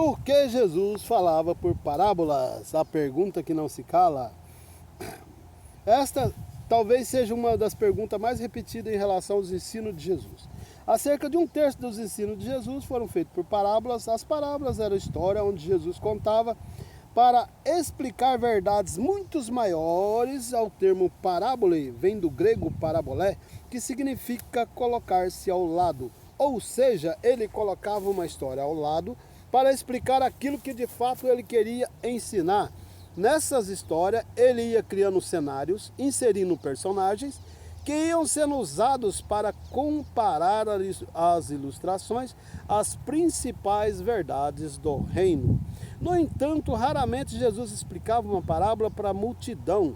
Por que Jesus falava por parábolas? A pergunta que não se cala. Esta talvez seja uma das perguntas mais repetidas em relação aos ensinos de Jesus. Acerca de um terço dos ensinos de Jesus foram feitos por parábolas. As parábolas eram história onde Jesus contava para explicar verdades muito maiores. Ao termo parábole vem do grego parabolé, que significa colocar-se ao lado. Ou seja, ele colocava uma história ao lado para explicar aquilo que de fato ele queria ensinar. Nessas histórias, ele ia criando cenários, inserindo personagens que iam sendo usados para comparar as ilustrações às principais verdades do reino. No entanto, raramente Jesus explicava uma parábola para a multidão.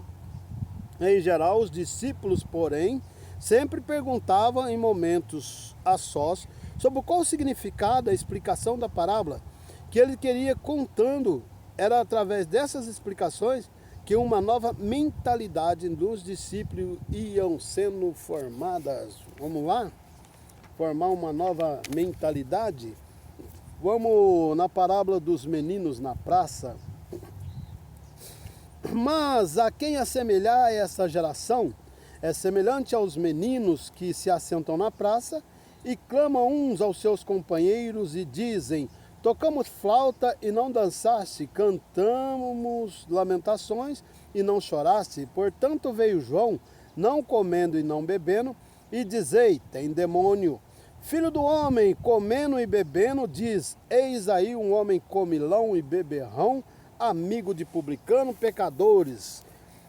Em geral, os discípulos, porém, sempre perguntavam em momentos a sós sobre qual o significado, a explicação da parábola que ele queria contando. Era através dessas explicações que uma nova mentalidade dos discípulos iam sendo formadas. Vamos lá? Formar uma nova mentalidade? Vamos na parábola dos meninos na praça. Mas a quem assemelhar essa geração é semelhante aos meninos que se assentam na praça e clamam uns aos seus companheiros e dizem: tocamos flauta e não dançaste, cantamos lamentações e não choraste. Portanto veio João, não comendo e não bebendo, e dizei: tem demônio. Filho do homem, comendo e bebendo, diz: eis aí um homem comilão e beberrão, amigo de publicano, pecadores.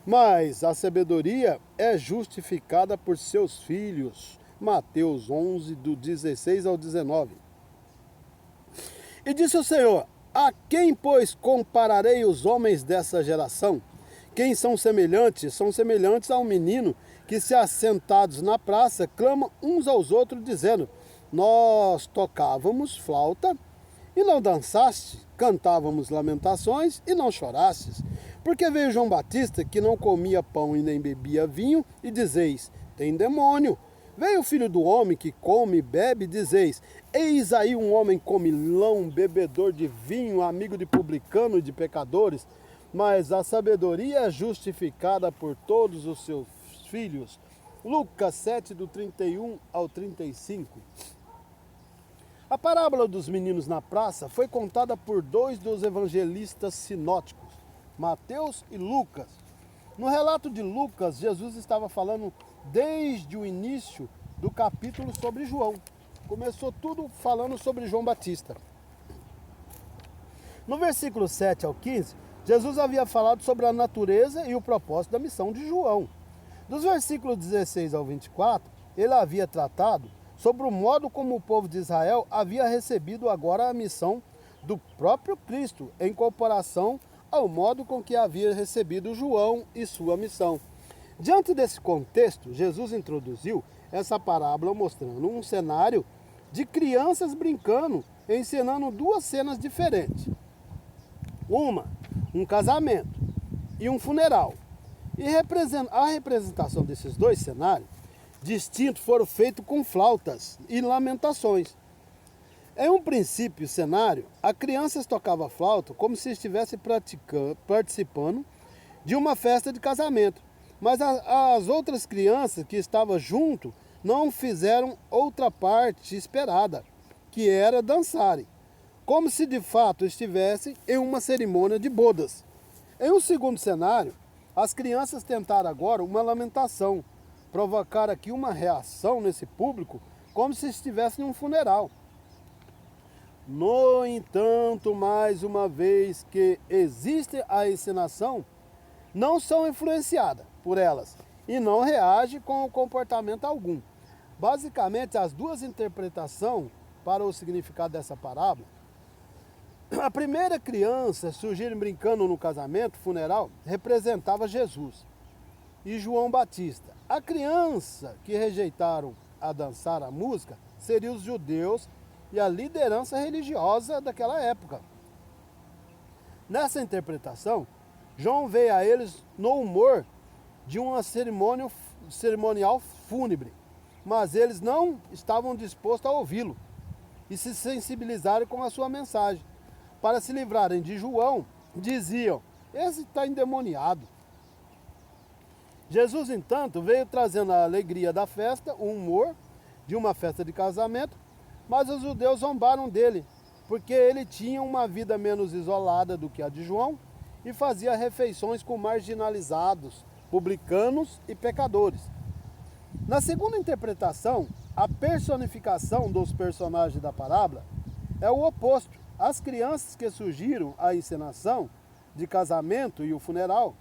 Mas a sabedoria é justificada por seus filhos. Mateus 11, do 16 ao 19. E disse o Senhor: a quem, pois, compararei os homens dessa geração? Quem são semelhantes? São semelhantes a um menino que, se assentados na praça, clamam uns aos outros, dizendo: nós tocávamos flauta e não dançaste, cantávamos lamentações e não chorastes. Porque veio João Batista, que não comia pão e nem bebia vinho, e dizeis: tem demônio. Veio o Filho do Homem, que come e bebe, e dizeis: eis aí um homem comilão, bebedor de vinho, amigo de publicano e de pecadores. Mas a sabedoria é justificada por todos os seus filhos. Lucas 7, do 31 ao 35. A parábola dos meninos na praça foi contada por dois dos evangelistas sinóticos, Mateus e Lucas. No relato de Lucas, Jesus estava falando desde o início do capítulo sobre João. Começou tudo falando sobre João Batista. No versículo 7 ao 15, Jesus havia falado sobre a natureza e o propósito da missão de João. Dos versículos 16 ao 24, ele havia tratado sobre o modo como o povo de Israel havia recebido agora a missão do próprio Cristo, em comparação ao modo com que havia recebido João e sua missão. Diante desse contexto, Jesus introduziu essa parábola mostrando um cenário de crianças brincando, encenando duas cenas diferentes. Um casamento e um funeral. E a representação desses dois cenários distintos foram feitos com flautas e lamentações. Em um princípio cenário, a criança tocava flauta como se estivesse participando de uma festa de casamento. Mas as outras crianças que estavam junto não fizeram outra parte esperada, que era dançarem, como se de fato estivessem em uma cerimônia de bodas. Em um segundo cenário, as crianças tentaram agora uma lamentação, provocar aqui uma reação nesse público, como se estivessem em um funeral. No entanto, mais uma vez que existe a encenação, não são influenciadas por elas e não reagem com o comportamento algum. Basicamente, as duas interpretações para o significado dessa parábola. A primeira criança surgirem brincando no casamento, funeral, representava Jesus e João Batista. A criança que rejeitaram a dançar a música seriam os judeus e a liderança religiosa daquela época. Nessa interpretação, João veio a eles no humor de uma cerimonial fúnebre, mas eles não estavam dispostos a ouvi-lo e se sensibilizaram com a sua mensagem. para se livrarem de João, diziam: esse está endemoniado. Jesus, entanto, veio trazendo a alegria da festa, o humor de uma festa de casamento, mas os judeus zombaram dele, porque ele tinha uma vida menos isolada do que a de João e fazia refeições com marginalizados, publicanos e pecadores. Na segunda interpretação, a personificação dos personagens da parábola é o oposto. As crianças que surgiram à encenação de casamento e o funeral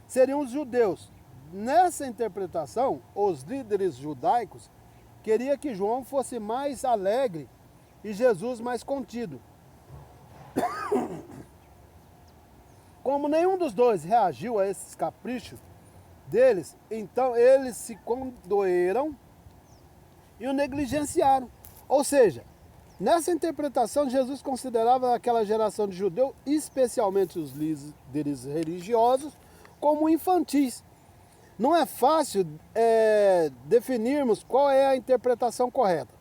seriam os judeus. Nessa interpretação, os líderes judaicos queriam que João fosse mais alegre e Jesus mais contido. Como nenhum dos dois reagiu a esses caprichos deles, então eles se condoeram e o negligenciaram. Ou seja, nessa interpretação, Jesus considerava aquela geração de judeus, especialmente os líderes religiosos, como infantis. Não é fácil definirmos qual é a interpretação correta.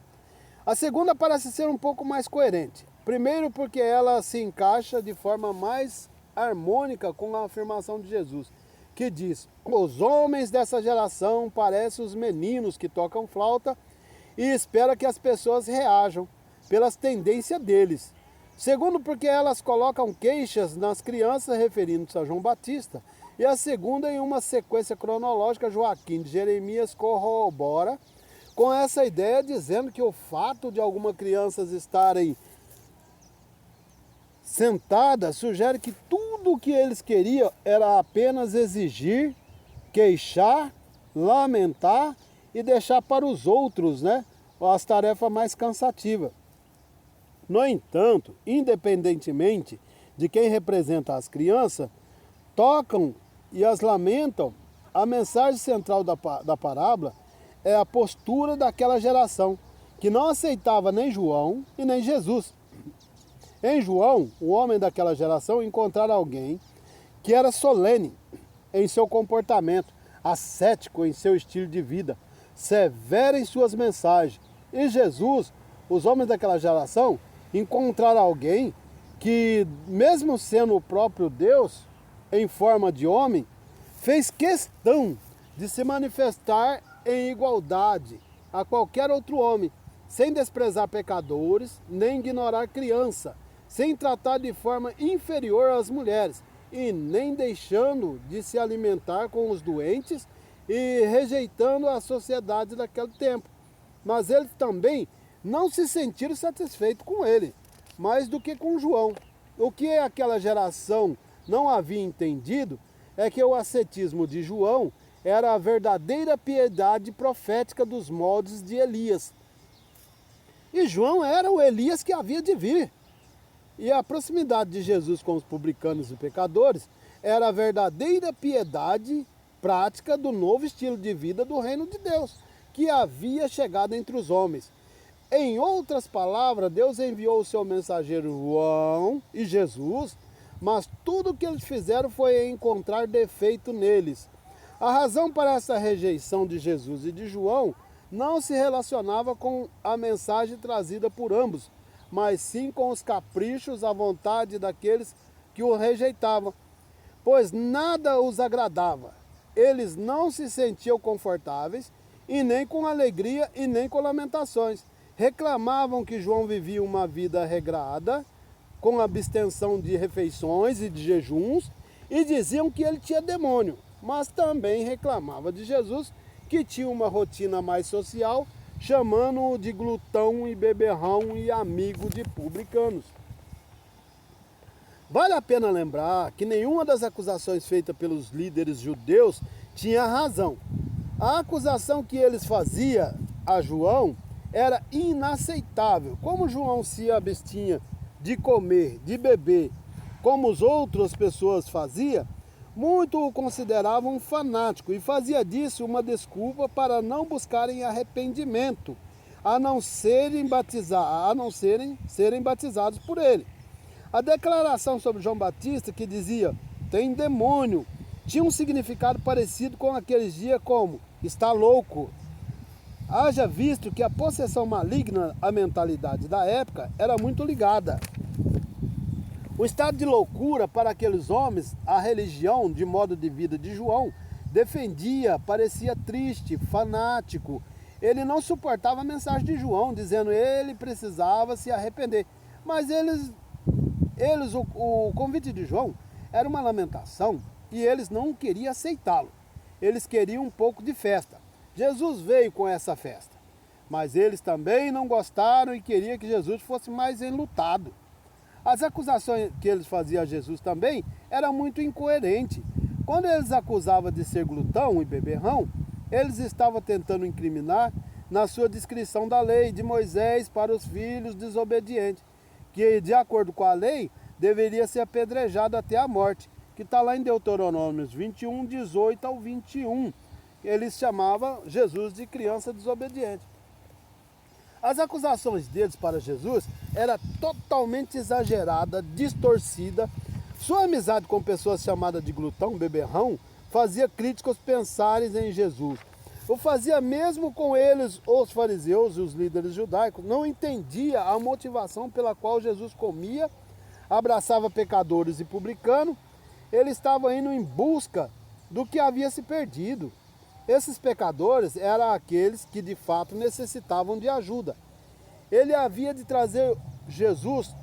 A segunda parece ser um pouco mais coerente. Primeiro, porque ela se encaixa de forma mais harmônica com a afirmação de Jesus, que diz: os homens dessa geração parecem os meninos que tocam flauta e espera que as pessoas reajam pelas tendências deles. Segundo, porque elas colocam queixas nas crianças referindo-se a João Batista. E a segunda, em uma sequência cronológica, Joaquim de Jeremias corrobora com essa ideia, dizendo que o fato de algumas crianças estarem sentadas sugere que tudo o que eles queriam era apenas exigir, queixar, lamentar e deixar para os outros, as tarefas mais cansativas. No entanto, independentemente de quem representa as crianças, tocam e as lamentam, a mensagem central da parábola é a postura daquela geração, que não aceitava nem João e nem Jesus. Em João, o homem daquela geração encontrara alguém que era solene em seu comportamento, ascético em seu estilo de vida, severo em suas mensagens. E Jesus, os homens daquela geração, encontraram alguém que, mesmo sendo o próprio Deus, em forma de homem, fez questão de se manifestar em igualdade a qualquer outro homem, sem desprezar pecadores, nem ignorar criança, sem tratar de forma inferior as mulheres, e nem deixando de se alimentar com os doentes e rejeitando a sociedade daquele tempo. Mas eles também não se sentiram satisfeitos com ele, mais do que com João. O que aquela geração não havia entendido é que o ascetismo de João era a verdadeira piedade profética dos moldes de Elias. E João era o Elias que havia de vir. E a proximidade de Jesus com os publicanos e pecadores era a verdadeira piedade prática do novo estilo de vida do reino de Deus, que havia chegado entre os homens. Em outras palavras, Deus enviou o seu mensageiro João e Jesus, mas tudo o que eles fizeram foi encontrar defeito neles. A razão para essa rejeição de Jesus e de João não se relacionava com a mensagem trazida por ambos, mas sim com os caprichos, à vontade daqueles que o rejeitavam, pois nada os agradava. Eles não se sentiam confortáveis, e nem com alegria e nem com lamentações. Reclamavam que João vivia uma vida regrada, com abstenção de refeições e de jejuns, e diziam que ele tinha demônio, mas também reclamava de Jesus, que tinha uma rotina mais social, chamando-o de glutão e beberrão e amigo de publicanos. Vale a pena lembrar que nenhuma das acusações feitas pelos líderes judeus tinha razão. A acusação que eles faziam a João era inaceitável. Como João se abstinha de comer, de beber, como as outras pessoas faziam, muitos o consideravam um fanático e fazia disso uma desculpa para não buscarem arrependimento, a não serem batizados por ele. A declaração sobre João Batista, que dizia "tem demônio", tinha um significado parecido com aqueles dias como "está louco". Haja visto que a possessão maligna à mentalidade da época era muito ligada. O estado de loucura para aqueles homens, a religião de modo de vida de João, defendia, parecia triste, fanático. Ele não suportava a mensagem de João, dizendo que ele precisava se arrepender. Mas o convite de João era uma lamentação e eles não queriam aceitá-lo. Eles queriam um pouco de festa. Jesus veio com essa festa, mas eles também não gostaram e queriam que Jesus fosse mais enlutado. As acusações que eles faziam a Jesus também eram muito incoerentes. Quando eles acusavam de ser glutão e beberrão, eles estavam tentando incriminar na sua descrição da lei de Moisés para os filhos desobedientes, que de acordo com a lei deveria ser apedrejado até a morte, que está lá em Deuteronômios 21, 18 ao 21. Eles chamavam Jesus de criança desobediente. As acusações deles para Jesus era totalmente exagerada, distorcida. Sua amizade com pessoas chamadas de glutão, beberrão, fazia críticos pensarem em Jesus. O fazia mesmo com eles, os fariseus e os líderes judaicos, não entendia a motivação pela qual Jesus comia, abraçava pecadores e publicanos. Ele estava indo em busca do que havia se perdido. Esses pecadores eram aqueles que de fato necessitavam de ajuda. Ele havia de trazer Jesus,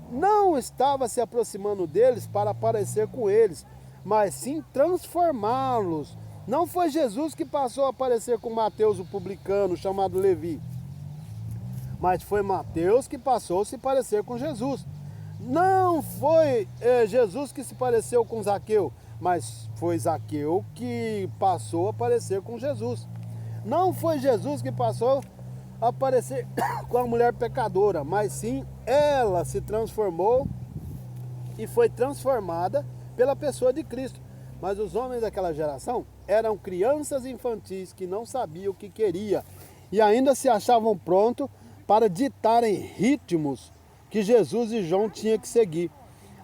não estava se aproximando deles para aparecer com eles, mas sim transformá-los. Não foi Jesus que passou a aparecer com Mateus, o publicano, chamado Levi, mas foi Mateus que passou a se parecer com Jesus. Não foi Jesus que se pareceu com Zaqueu, mas foi Zaqueu que passou a aparecer com Jesus. Não foi Jesus que passou a aparecer com a mulher pecadora, mas sim ela se transformou e foi transformada pela pessoa de Cristo. Mas os homens daquela geração eram crianças infantis que não sabiam o que queria e ainda se achavam prontos para ditarem ritmos que Jesus e João tinham que seguir.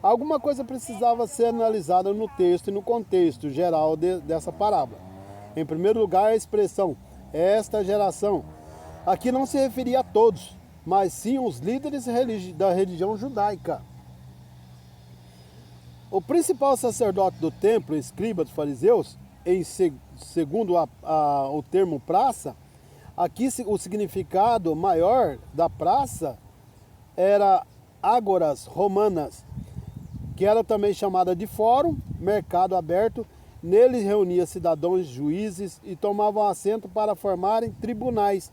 Alguma coisa precisava ser analisada no texto e no contexto geral dessa parábola. Em primeiro lugar, a expressão esta geração aqui não se referia a todos, mas sim aos líderes da religião judaica. O principal sacerdote do templo, escriba dos fariseus, segundo o termo praça, aqui o significado maior da praça era ágoras romanas, que era também chamada de fórum, mercado aberto. Nele reunia cidadãos, juízes e tomavam assento para formarem tribunais.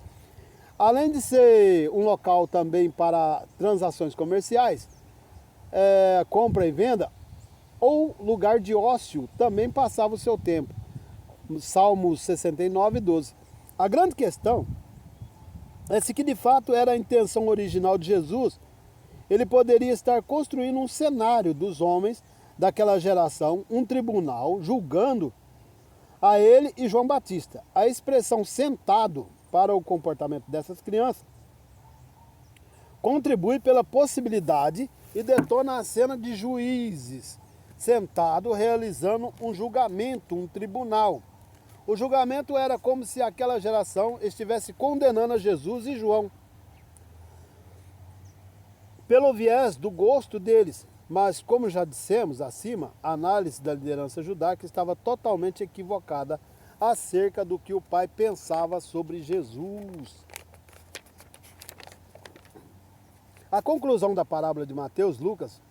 Além de ser um local também para transações comerciais, compra e venda, ou lugar de ócio, também passava o seu tempo. Salmos 69, 12. A grande questão é se que de fato era a intenção original de Jesus. Ele poderia estar construindo um cenário dos homens daquela geração, um tribunal, julgando a ele e João Batista. A expressão sentado para o comportamento dessas crianças contribui pela possibilidade e detona a cena de juízes sentado realizando um julgamento, um tribunal. O julgamento era como se aquela geração estivesse condenando a Jesus e João pelo viés do gosto deles. Mas, como já dissemos acima, a análise da liderança judaica estava totalmente equivocada acerca do que o pai pensava sobre Jesus. A conclusão da parábola de Mateus, Lucas,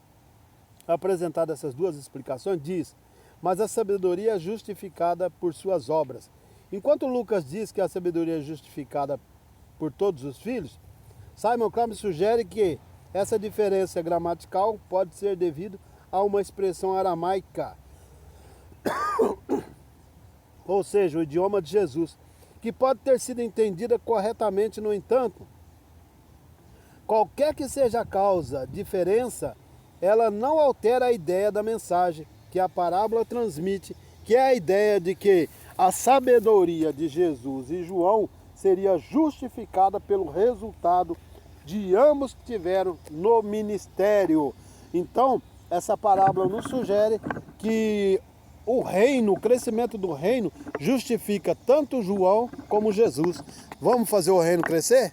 apresentada essas duas explicações, diz: mas a sabedoria é justificada por suas obras. Enquanto Lucas diz que a sabedoria é justificada por todos os filhos, Simon Cram sugere que essa diferença gramatical pode ser devido a uma expressão aramaica, ou seja, o idioma de Jesus, que pode ter sido entendida corretamente. No entanto, qualquer que seja a causa, diferença, ela não altera a ideia da mensagem que a parábola transmite, que é a ideia de que a sabedoria de Jesus e João seria justificada pelo resultado de ambos que tiveram no ministério. Então, essa parábola nos sugere que o reino, o crescimento do reino, justifica tanto João como Jesus. Vamos fazer o reino crescer?